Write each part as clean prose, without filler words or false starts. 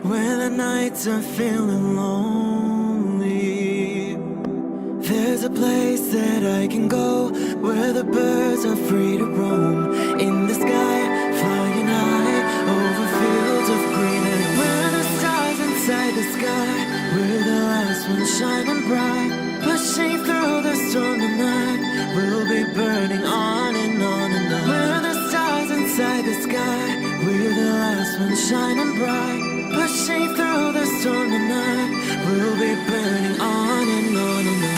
When the nights are feeling lonely, there's a place that I can go, where the birds are free to roam. In the sky, flying high, over fields of green. And where the stars inside the sky, we're the last ones shining bright. Pushing through the storm tonight, we'll be burning on and on and on. We're the stars inside the sky, we're the last ones shining bright. Pushing through the storm tonight, we'll be burning on and on and on.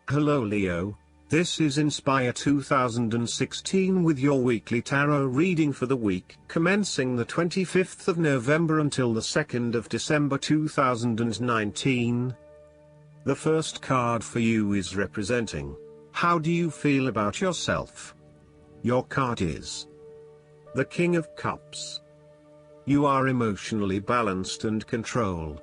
Hello Leo, this is Inspire 2016 with your weekly tarot reading for the week commencing the 25th of November until the 2nd of December 2019. The first card for you is representing, how do you feel about yourself? Your card is the King of Cups. You are emotionally balanced and controlled.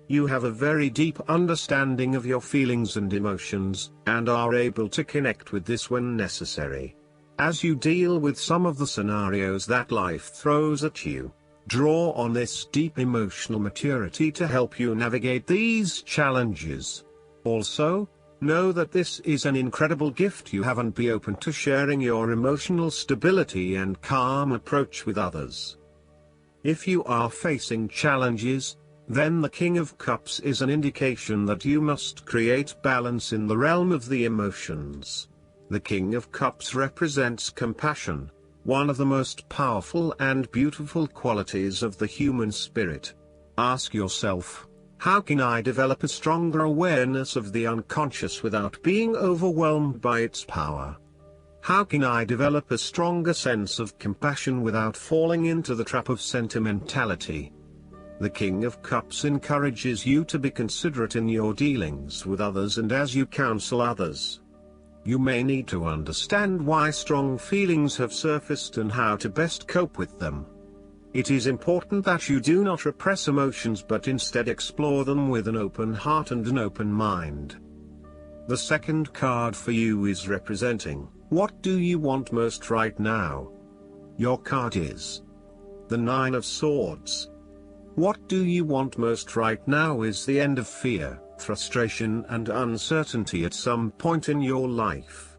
You have a very deep understanding of your feelings and emotions, and are able to connect with this when necessary. As you deal with some of the scenarios that life throws at you, draw on this deep emotional maturity to help you navigate these challenges. Also, know that this is an incredible gift you have, and be open to sharing your emotional stability and calm approach with others. If you are facing challenges, then the King of Cups is an indication that you must create balance in the realm of the emotions. The King of Cups represents compassion, one of the most powerful and beautiful qualities of the human spirit. Ask yourself, how can I develop a stronger awareness of the unconscious without being overwhelmed by its power? How can I develop a stronger sense of compassion without falling into the trap of sentimentality? The King of Cups encourages you to be considerate in your dealings with others and as you counsel others. You may need to understand why strong feelings have surfaced and how to best cope with them. It is important that you do not repress emotions but instead explore them with an open heart and an open mind. The second card for you is representing, what do you want most right now? Your card is the Nine of Swords. What do you want most right now is the end of fear, frustration and uncertainty at some point in your life.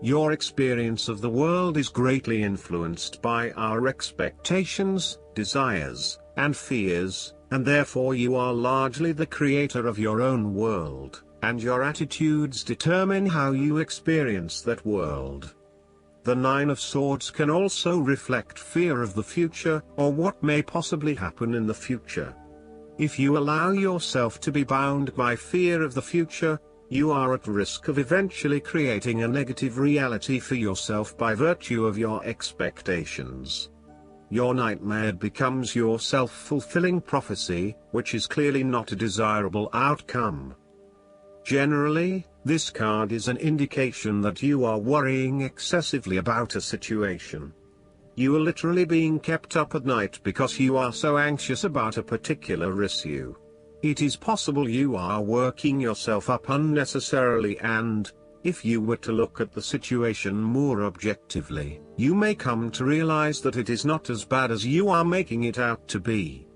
Your experience of the world is greatly influenced by our expectations, desires, and fears, and therefore you are largely the creator of your own world, and your attitudes determine how you experience that world. The Nine of Swords can also reflect fear of the future, or what may possibly happen in the future. If you allow yourself to be bound by fear of the future, you are at risk of eventually creating a negative reality for yourself by virtue of your expectations. Your nightmare becomes your self-fulfilling prophecy, which is clearly not a desirable outcome. Generally, this card is an indication that you are worrying excessively about a situation. You are literally being kept up at night because you are so anxious about a particular issue. It is possible you are working yourself up unnecessarily, and, if you were to look at the situation more objectively, you may come to realize that it is not as bad as you are making it out to be.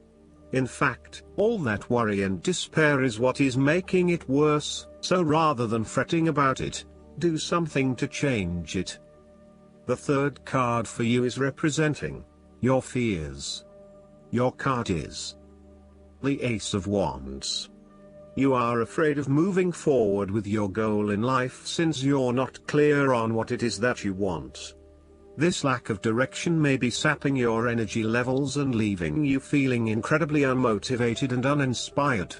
In fact, all that worry and despair is what is making it worse, so rather than fretting about it, do something to change it. The third card for you is representing your fears. Your card is the Ace of Wands. You are afraid of moving forward with your goal in life since you're not clear on what it is that you want. This lack of direction may be sapping your energy levels and leaving you feeling incredibly unmotivated and uninspired.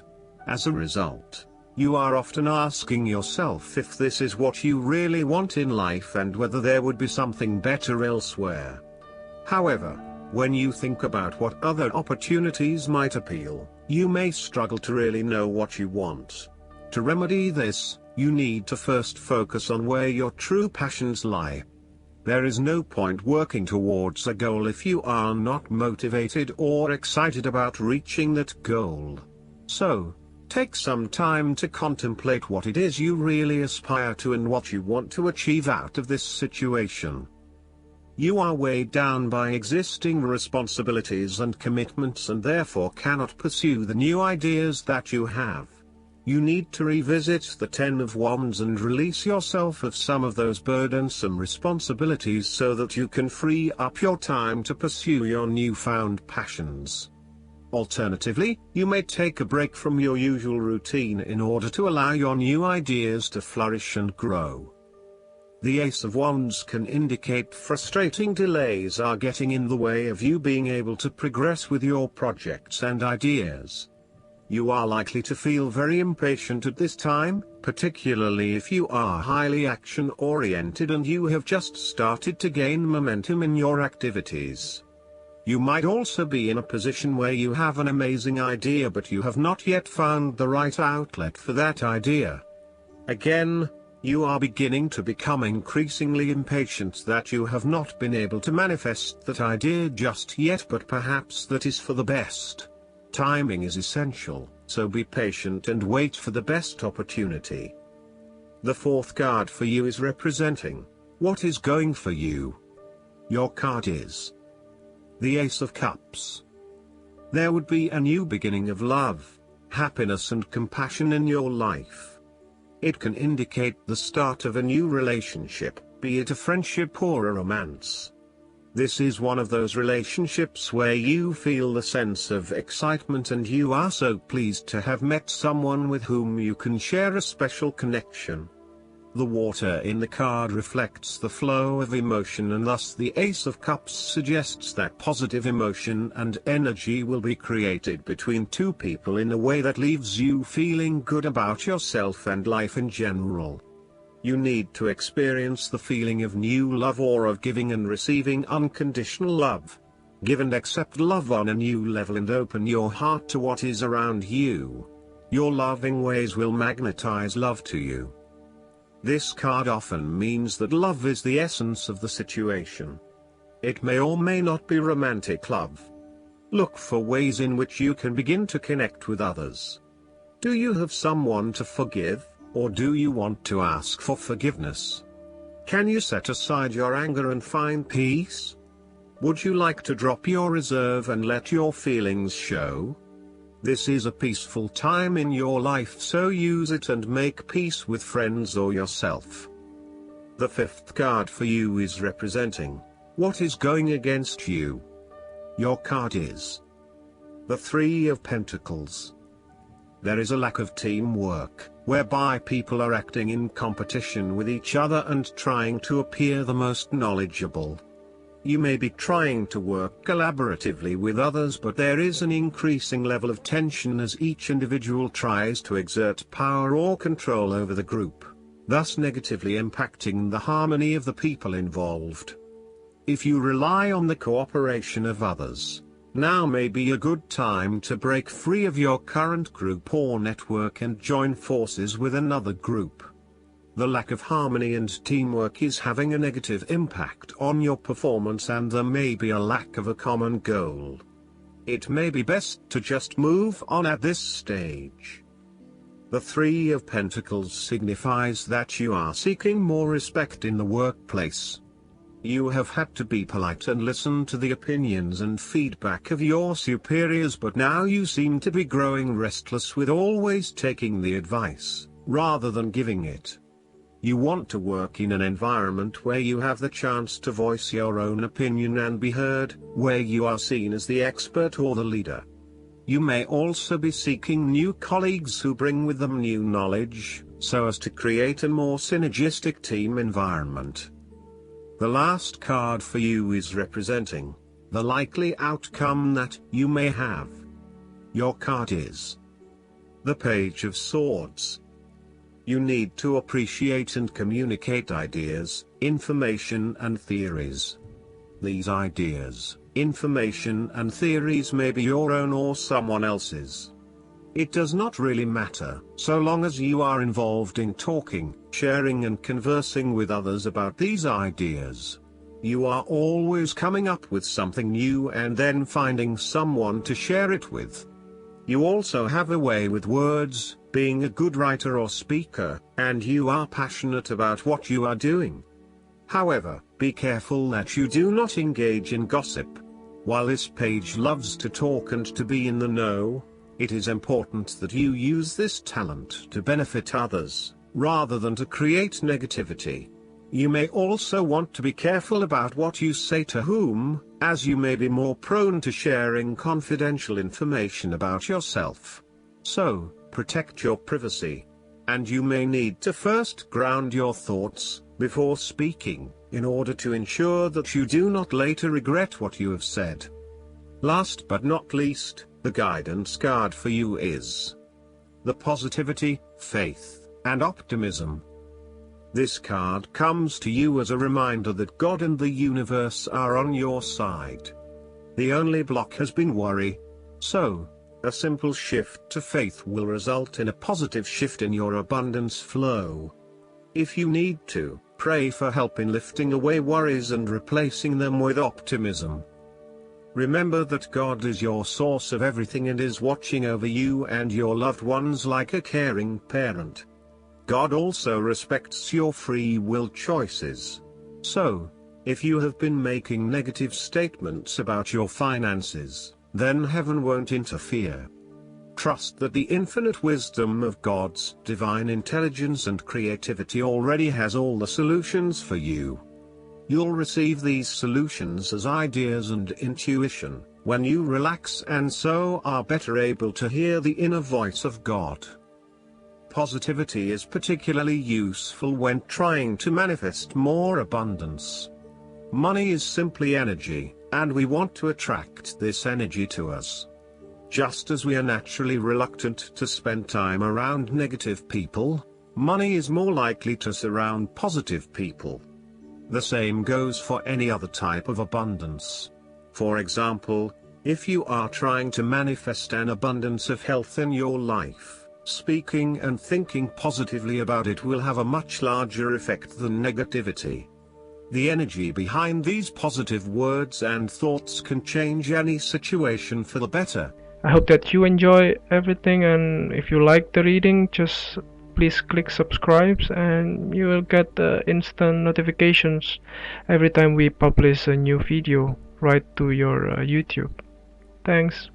As a result, you are often asking yourself if this is what you really want in life and whether there would be something better elsewhere. However, when you think about what other opportunities might appeal, you may struggle to really know what you want. To remedy this, you need to first focus on where your true passions lie. There is no point working towards a goal if you are not motivated or excited about reaching that goal. So, Take some time to contemplate what it is you really aspire to and what you want to achieve out of this situation. You are weighed down by existing responsibilities and commitments and therefore cannot pursue the new ideas that you have. You need to revisit the Ten of Wands and release yourself of some of those burdensome responsibilities so that you can free up your time to pursue your newfound passions. Alternatively, you may take a break from your usual routine in order to allow your new ideas to flourish and grow. The Ace of Wands can indicate frustrating delays are getting in the way of you being able to progress with your projects and ideas. You are likely to feel very impatient at this time, particularly if you are highly action-oriented and you have just started to gain momentum in your activities. You might also be in a position where you have an amazing idea but you have not yet found the right outlet for that idea. Again, you are beginning to become increasingly impatient that you have not been able to manifest that idea just yet, but perhaps that is for the best. Timing is essential, so be patient and wait for the best opportunity. The fourth card for you is representing what is going for you. Your card is the Ace of Cups. There would be a new beginning of love, happiness and compassion in your life. It can indicate the start of a new relationship, be it a friendship or a romance. This is one of those relationships where you feel the sense of excitement and you are so pleased to have met someone with whom you can share a special connection. The water in the card reflects the flow of emotion and thus the Ace of Cups suggests that positive emotion and energy will be created between two people in a way that leaves you feeling good about yourself and life in general. You need to experience the feeling of new love or of giving and receiving unconditional love. Give and accept love on a new level and open your heart to what is around you. Your loving ways will magnetize love to you. This card often means that love is the essence of the situation. It may or may not be romantic love. Look for ways in which you can begin to connect with others. Do you have someone to forgive, or do you want to ask for forgiveness? Can you set aside your anger and find peace? Would you like to drop your reserve and let your feelings show? This is a peaceful time in your life, so use it and make peace with friends or yourself. The fifth card for you is representing what is going against you. Your card is the Three of Pentacles. There is a lack of teamwork, whereby people are acting in competition with each other and trying to appear the most knowledgeable. You may be trying to work collaboratively with others, but there is an increasing level of tension as each individual tries to exert power or control over the group, thus negatively impacting the harmony of the people involved. If you rely on the cooperation of others, now may be a good time to break free of your current group or network and join forces with another group. The lack of harmony and teamwork is having a negative impact on your performance and there may be a lack of a common goal. It may be best to just move on at this stage. The Three of Pentacles signifies that you are seeking more respect in the workplace. You have had to be polite and listen to the opinions and feedback of your superiors, but now you seem to be growing restless with always taking the advice, rather than giving it. You want to work in an environment where you have the chance to voice your own opinion and be heard, where you are seen as the expert or the leader. You may also be seeking new colleagues who bring with them new knowledge, so as to create a more synergistic team environment. The last card for you is representing the likely outcome that you may have. Your card is the Page of Swords. You need to appreciate and communicate ideas, information and theories. These ideas, information and theories may be your own or someone else's. It does not really matter, so long as you are involved in talking, sharing and conversing with others about these ideas. You are always coming up with something new and then finding someone to share it with. You also have a way with words, being a good writer or speaker, and you are passionate about what you are doing. However, be careful that you do not engage in gossip. While this page loves to talk and to be in the know, it is important that you use this talent to benefit others, rather than to create negativity. You may also want to be careful about what you say to whom, as you may be more prone to sharing confidential information about yourself. So, protect your privacy. And you may need to first ground your thoughts, before speaking, in order to ensure that you do not later regret what you have said. Last but not least, the guidance card for you is the positivity, faith, and optimism. This card comes to you as a reminder that God and the universe are on your side. The only block has been worry. So, a simple shift to faith will result in a positive shift in your abundance flow. If you need to, pray for help in lifting away worries and replacing them with optimism. Remember that God is your source of everything and is watching over you and your loved ones like a caring parent. God also respects your free will choices. So, if you have been making negative statements about your finances, then heaven won't interfere. Trust that the infinite wisdom of God's divine intelligence and creativity already has all the solutions for you. You'll receive these solutions as ideas and intuition, when you relax and so are better able to hear the inner voice of God. Positivity is particularly useful when trying to manifest more abundance. Money is simply energy, and we want to attract this energy to us. Just as we are naturally reluctant to spend time around negative people, money is more likely to surround positive people. The same goes for any other type of abundance. For example, if you are trying to manifest an abundance of health in your life, speaking and thinking positively about it will have a much larger effect than negativity. The energy behind these positive words and thoughts can change any situation for the better. I hope that you enjoy everything, and if you like the reading, just please click subscribe and you will get instant notifications every time we publish a new video right to your YouTube. Thanks.